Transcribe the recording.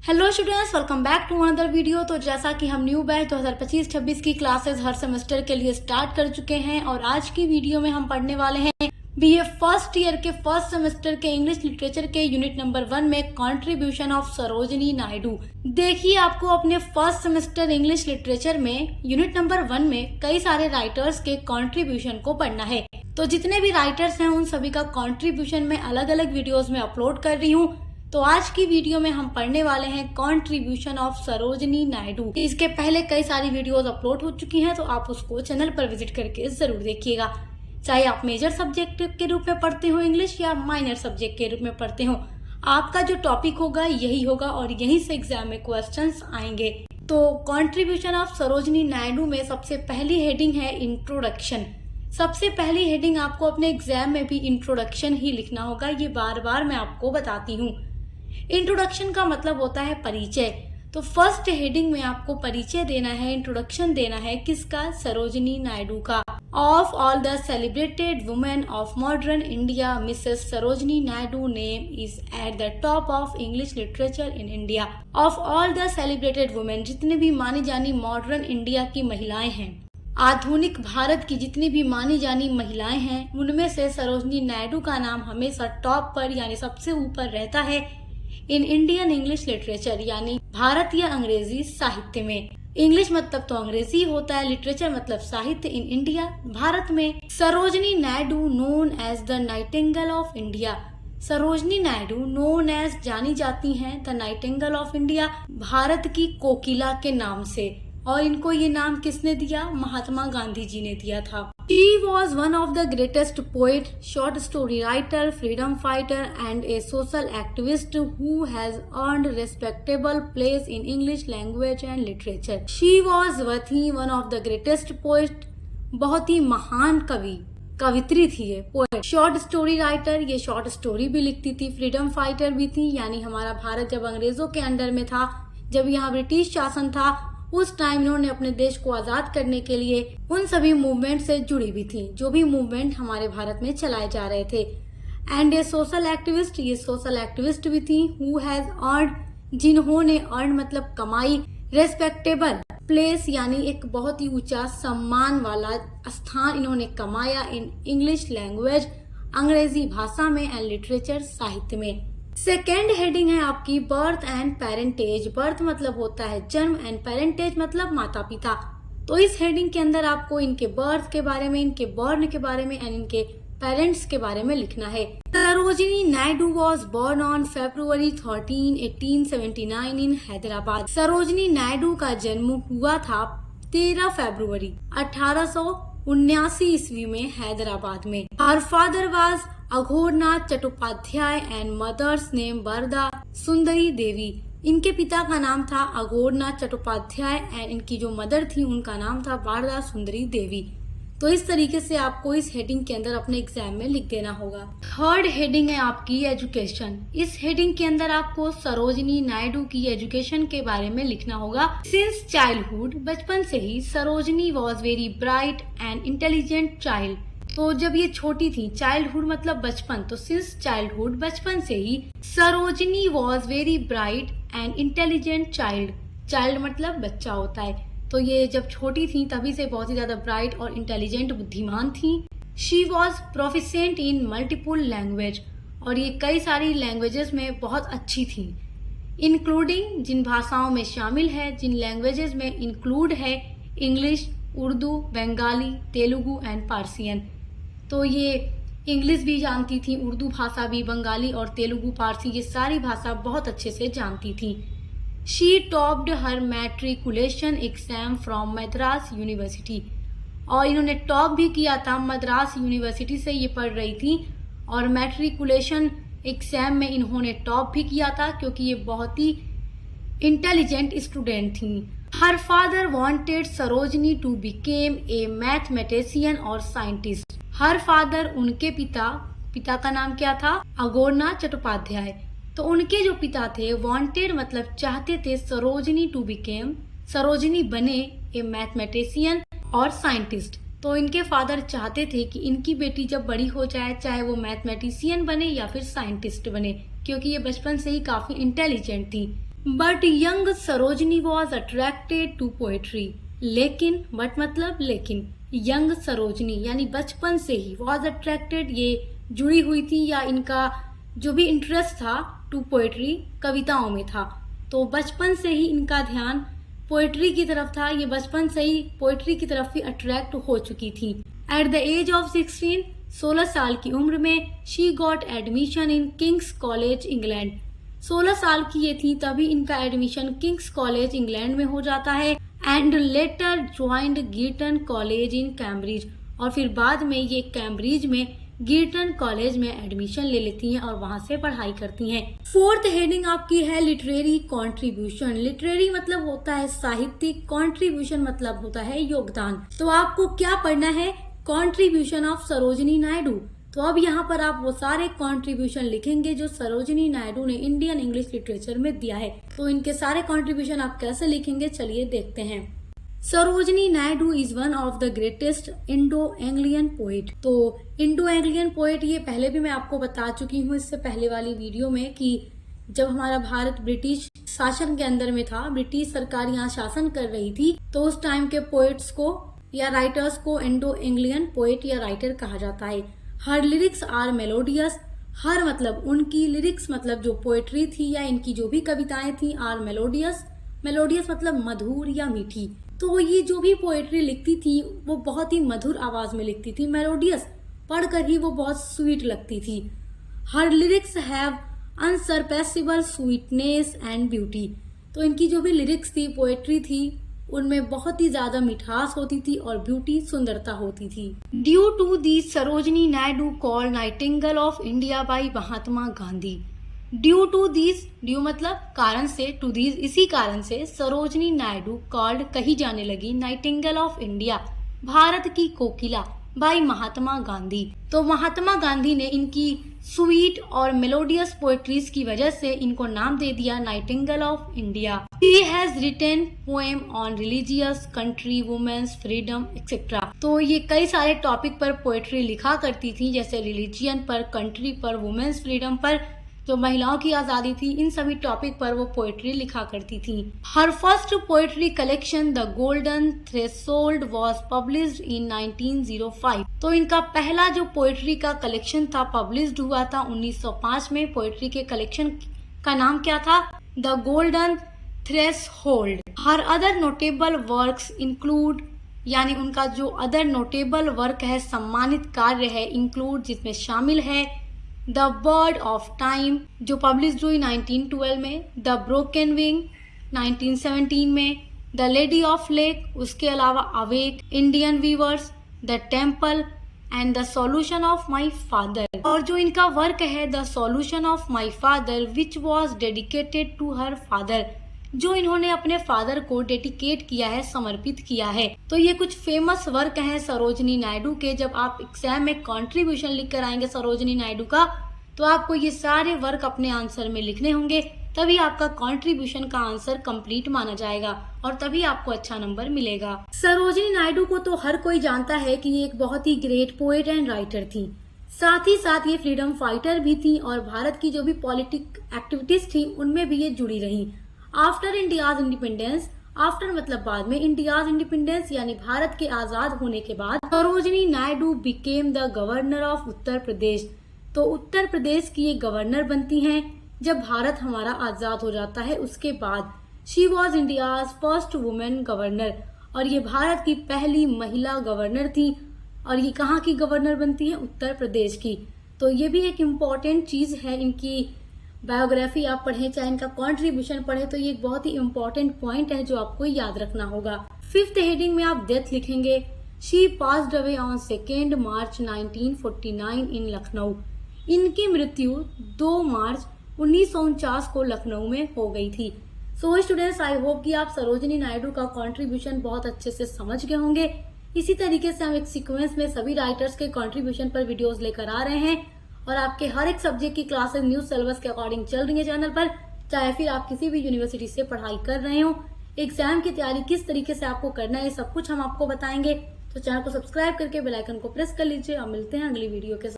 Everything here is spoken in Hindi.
Hello students, welcome back to another video. तो जैसा कि हम न्यू बैच 2025-26 की क्लासेस हर सेमेस्टर के लिए स्टार्ट कर चुके हैं और आज की वीडियो में हम पढ़ने वाले हैं बीए फर्स्ट ईयर के फर्स्ट सेमेस्टर के इंग्लिश लिटरेचर के यूनिट नंबर 1 में कंट्रीब्यूशन ऑफ सरोजिनी नायडू। देखिए, आपको अपने फर्स्ट सेमेस्टर इंग्लिश लिटरेचर में यूनिट नंबर 1 में कई सारे राइटर्स के कंट्रीब्यूशन को पढ़ना है। तो जितने भी राइटर्स हैं उन सभी का कंट्रीब्यूशन मैं अलग अलग वीडियोज में अपलोड कर रही हूँ। तो आज की वीडियो में हम पढ़ने वाले हैं कंट्रीब्यूशन ऑफ सरोजिनी नायडू। इसके पहले कई सारी वीडियोस अपलोड हो चुकी हैं, तो आप उसको चैनल पर विजिट करके जरूर देखिएगा। चाहे आप मेजर सब्जेक्ट के रूप में पढ़ते हो इंग्लिश या माइनर सब्जेक्ट के रूप में पढ़ते हो, आपका जो टॉपिक होगा यही होगा और यहीं से एग्जाम में क्वेश्चंस आएंगे। तो कंट्रीब्यूशन ऑफ सरोजिनी नायडू में सबसे पहली हेडिंग है इंट्रोडक्शन। सबसे पहली हेडिंग आपको अपने एग्जाम में भी इंट्रोडक्शन ही लिखना होगा, ये बार बार मैं आपको बताती हूँ। इंट्रोडक्शन का मतलब होता है परिचय। तो फर्स्ट हेडिंग में आपको परिचय देना है, इंट्रोडक्शन देना है किसका? सरोजिनी नायडू का। Of all the celebrated women of modern India, Mrs Sarojini Naidu name is at the top of English literature in India. Of all the celebrated women, जितने भी मानी जानी मॉडर्न इंडिया की महिलाएं हैं, आधुनिक भारत की जितनी भी मानी जानी महिलाएं हैं, उनमें से सरोजिनी नायडू का नाम हमेशा टॉप पर यानी सबसे ऊपर रहता है इन इंडियन इंग्लिश लिटरेचर, यानी भारतीय अंग्रेजी साहित्य में। इंग्लिश मतलब तो अंग्रेजी होता है, लिटरेचर मतलब साहित्य इन इंडिया, भारत में। Sarojini Naidu known as the nightingale of India. Sarojini Naidu known as जानी जाती हैं द नाइटिंगेल ऑफ इंडिया, भारत की कोकिला के नाम से। और इनको ये नाम किसने दिया? महात्मा गांधी जी ने दिया था। She was one of the greatest poet, short story writer, freedom fighter and a social activist who has earned respectable place in English language and literature. She was one of the greatest poet, बहुत ही महान कवित्री थी ये, पोएट। शॉर्ट स्टोरी राइटर, ये शॉर्ट स्टोरी भी लिखती थी। फ्रीडम फाइटर भी थी, यानी हमारा भारत जब अंग्रेजों के अंडर में था, जब यहाँ ब्रिटिश शासन था, उस टाइम इन्होंने अपने देश को आजाद करने के लिए उन सभी मूवमेंट से जुड़ी भी थी, जो भी मूवमेंट हमारे भारत में चलाए जा रहे थे। एंड ए सोशल एक्टिविस्ट, ये सोशल एक्टिविस्ट भी थी। हु हैज अर्न, जिन्होंने अर्न मतलब कमाई, रेस्पेक्टेबल प्लेस यानी एक बहुत ही ऊंचा सम्मान वाला स्थान इन्होंने कमाया इन इंग्लिश लैंग्वेज, अंग्रेजी भाषा में, एंड लिटरेचर साहित्य में। सेकेंड हेडिंग है आपकी बर्थ एंड पेरेंटेज। बर्थ मतलब होता है जन्म, एंड पेरेंटेज मतलब माता पिता। तो इस हेडिंग के अंदर आपको इनके बर्थ के बारे में, इनके बॉर्न के बारे में एंड इनके पेरेंट्स के बारे में लिखना है। Sarojini Naidu was born on February 13, 1879 in Hyderabad. Sarojini Naidu का जन्म हुआ था 13 फरवरी 1879 ईस्वी में हैदराबाद में। Her father was Aghorenath Chattopadhyay and mother's name Varada Sundari Devi. इनके पिता का नाम था अघोरनाथ चट्टोपाध्याय एंड इनकी जो मदर थी उनका नाम था वरदा सुंदरी देवी। तो इस तरीके से आपको इस हेडिंग के अंदर अपने एग्जाम में लिख देना होगा। थर्ड हेडिंग है आपकी एजुकेशन। इस हेडिंग के अंदर आपको सरोजिनी नायडू की एजुकेशन के बारे में लिखना होगा। सिंस चाइल्डहुड, बचपन से ही, Sarojini was very bright and intelligent child. तो जब ये छोटी थी, चाइल्डहुड मतलब बचपन, तो सिंस चाइल्डहुड बचपन से ही, Sarojini was very bright and intelligent child. Child मतलब बच्चा होता है, तो ये जब छोटी थी तभी से बहुत ही ज्यादा ब्राइट और इंटेलिजेंट, बुद्धिमान थी। She was proficient in multiple language, और ये कई सारी लैंग्वेजेस में बहुत अच्छी थी। इंक्लूडिंग, जिन भाषाओं में शामिल है, जिन लैंग्वेजेस में इंक्लूड है, English, Urdu, Bengali, Telugu and Persian. तो ये इंग्लिश भी जानती थी, उर्दू भाषा भी, बंगाली और तेलुगु, पारसी, ये सारी भाषा बहुत अच्छे से जानती थी। She topped her matriculation exam from Madras university, और इन्होंने टॉप भी किया था, मद्रास यूनिवर्सिटी से ये पढ़ रही थी, और मैट्रिकुलेशन एग्जाम में इन्होंने टॉप भी किया था क्योंकि ये बहुत ही इंटेलिजेंट स्टूडेंट थी। Her father wanted Sarojini to became a mathematician और साइंटिस्ट। हर फादर, उनके पिता का नाम क्या था? अघोरनाथ चट्टोपाध्याय। तो उनके जो पिता थे, वांटेड मतलब चाहते थे, सरोजिनी टू बिकेम, सरोजिनी बने, ए मैथमेटिशियन और साइंटिस्ट। तो इनके फादर चाहते थे कि इनकी बेटी जब बड़ी हो जाए, चाहे वो मैथमेटिशियन बने या फिर साइंटिस्ट बने, क्योंकि ये बचपन से ही काफी इंटेलिजेंट थी। But young Sarojini was attracted to poetry. लेकिन बट मतलब लेकिन यंग सरोजनी यानी बचपन से ही वॉज अट्रैक्टेड ये जुड़ी हुई थी या इनका जो भी इंटरेस्ट था टू पोएट्री कविताओं में था। तो बचपन से ही इनका ध्यान पोएट्री की तरफ था, ये बचपन से ही पोएट्री की तरफ ही अट्रैक्ट हो चुकी थी। एट द एज ऑफ 16 साल की उम्र में she got admission in Kings college England. 16 साल की ये थी तभी इनका एडमिशन किंग्स कॉलेज इंग्लैंड में हो जाता है and later joined Girton college in Cambridge. और फिर बाद में ये कैम्ब्रिज में गिरटन कॉलेज में एडमिशन ले लेती हैं और वहां से पढ़ाई करती हैं। फोर्थ हेडिंग आपकी है लिटरेरी कंट्रीब्यूशन। लिटरेरी मतलब होता है साहित्यिक, कंट्रीब्यूशन मतलब होता है योगदान। तो आपको क्या पढ़ना है? Contribution of Sarojini Naidu. तो अब यहाँ पर आप वो सारे कंट्रीब्यूशन लिखेंगे जो सरोजिनी नायडू ने इंडियन इंग्लिश लिटरेचर में दिया है। तो इनके सारे कंट्रीब्यूशन आप कैसे लिखेंगे चलिए देखते हैं। Sarojini Naidu is one of the greatest Indo Anglian poet. तो इंडो एंग्लियन पोएट ये पहले भी मैं आपको बता चुकी हूँ इससे पहले वाली वीडियो में कि जब हमारा भारत ब्रिटिश शासन के अंदर में था, ब्रिटिश सरकार यहाँ शासन कर रही थी, तो उस टाइम के पोएट्स को या राइटर्स को इंडो एंग्लियन पोएट या राइटर कहा जाता है। हर लिरिक्स आर मेलोडियस। हर मतलब उनकी लिरिक्स मतलब जो पोएट्री थी या इनकी जो भी कविताएं थी आर मेलोडियस। मेलोडियस मतलब मधुर या मीठी। तो ये जो भी पोएट्री लिखती थी वो बहुत ही मधुर आवाज में लिखती थी, मेलोडियस, पढ़कर ही वो बहुत स्वीट लगती थी। Her lyrics have unsurpassable sweetness and beauty. तो इनकी जो भी लिरिक्स थी, पोएट्री थी, उनमें बहुत ही ज्यादा मिठास होती थी और ब्यूटी, सुंदरता होती थी। Due to the Sarojini Naidu called nightingale of India by Mahatma Gandhi. Due to these, due मतलब कारण से, टू दीज इसी कारण से सरोजिनी नायडू कॉल्ड कही जाने लगी नाइटिंगेल ऑफ इंडिया, भारत की कोकिला, बाय महात्मा गांधी। तो महात्मा गांधी ने इनकी स्वीट और मेलोडियस पोएट्रीज की वजह से इनको नाम दे दिया Nightingale of India. She has written poem on religious, country, women's freedom, etc. तो ये कई सारे टॉपिक पर पोएट्री लिखा करती थी, जैसे रिलीजियन पर, कंट्री पर, वुमेन्स फ्रीडम पर, जो महिलाओं की आजादी थी, इन सभी टॉपिक पर वो पोएट्री लिखा करती थी। हर first poetry collection the golden threshold was published in 1905। तो इनका पहला जो पोएट्री का कलेक्शन था पब्लिश्ड हुआ था 1905 में। पोएट्री के कलेक्शन का नाम क्या था? The golden threshold. Her other notable works include, यानी उनका जो अदर नोटेबल वर्क है, सम्मानित कार्य है, इंक्लूड जिसमें शामिल है द बर्ड ऑफ टाइम जो पब्लिश हुई 1912 में, द ब्रोकन विंग 1917 में, द लेडी ऑफ लेक, उसके अलावा awake, Indian weavers, the temple and the solution of my father. और जो इनका वर्क है the solution of my father which was dedicated to her father, जो इन्होंने अपने फादर को डेडिकेट किया है, समर्पित किया है। तो ये कुछ फेमस वर्क हैं सरोजिनी नायडू के। जब आप एग्जाम में कंट्रीब्यूशन लिख कर आएंगे सरोजिनी नायडू का, तो आपको ये सारे वर्क अपने आंसर में लिखने होंगे, तभी आपका कंट्रीब्यूशन का आंसर कंप्लीट माना जाएगा और तभी आपको अच्छा नंबर मिलेगा। सरोजिनी नायडू को तो हर कोई जानता है कि ये एक बहुत ही ग्रेट पोएट एंड राइटर थी, साथ ही साथ ये फ्रीडम फाइटर भी थी और भारत की जो भी पॉलिटिक एक्टिविटीज थी उनमें भी ये जुड़ी रही। आफ्टर इंडियाज इंडिपेंडेंस, आफ्टर मतलब बाद में, इंडियाज इंडिपेंडेंस यानी भारत के आजाद होने के बाद Sarojini Naidu became the governor of Uttar Pradesh. तो उत्तर प्रदेश की ये गवर्नर बनती हैं जब भारत हमारा आजाद हो जाता है। उसके बाद she was India's first women governor, और ये भारत की पहली महिला गवर्नर थी। और ये कहाँ की गवर्नर बनती है? उत्तर प्रदेश की। तो ये भी एक इम्पॉर्टेंट चीज है, इनकी बायोग्राफी आप पढ़ें चाहे इनका कंट्रीब्यूशन पढ़ें, तो ये एक बहुत ही इम्पोर्टेंट पॉइंट है जो आपको याद रखना होगा। फिफ्थ हेडिंग में आप डेथ लिखेंगे। शी पास्ड अवे ऑन 2 मार्च 1949 इन लखनऊ। इनकी मृत्यु 2 मार्च 1949 को लखनऊ में हो गई थी। सो स्टूडेंट्स, आई होप कि आप सरोजिनी नायडू का कंट्रीब्यूशन बहुत अच्छे से समझ गए होंगे। इसी तरीके से हम एक सीक्वेंस में सभी राइटर्स के कंट्रीब्यूशन पर वीडियोस लेकर आ रहे हैं और आपके हर एक सब्जेक्ट की क्लासेस न्यू सिलेबस के अकॉर्डिंग चल रही है चैनल पर। चाहे फिर आप किसी भी यूनिवर्सिटी से पढ़ाई कर रहे हो, एग्जाम की तैयारी किस तरीके से आपको करना है, सब कुछ हम आपको बताएंगे। तो चैनल को सब्सक्राइब करके बेल आइकन को प्रेस कर लीजिए और मिलते हैं अगली वीडियो के साथ।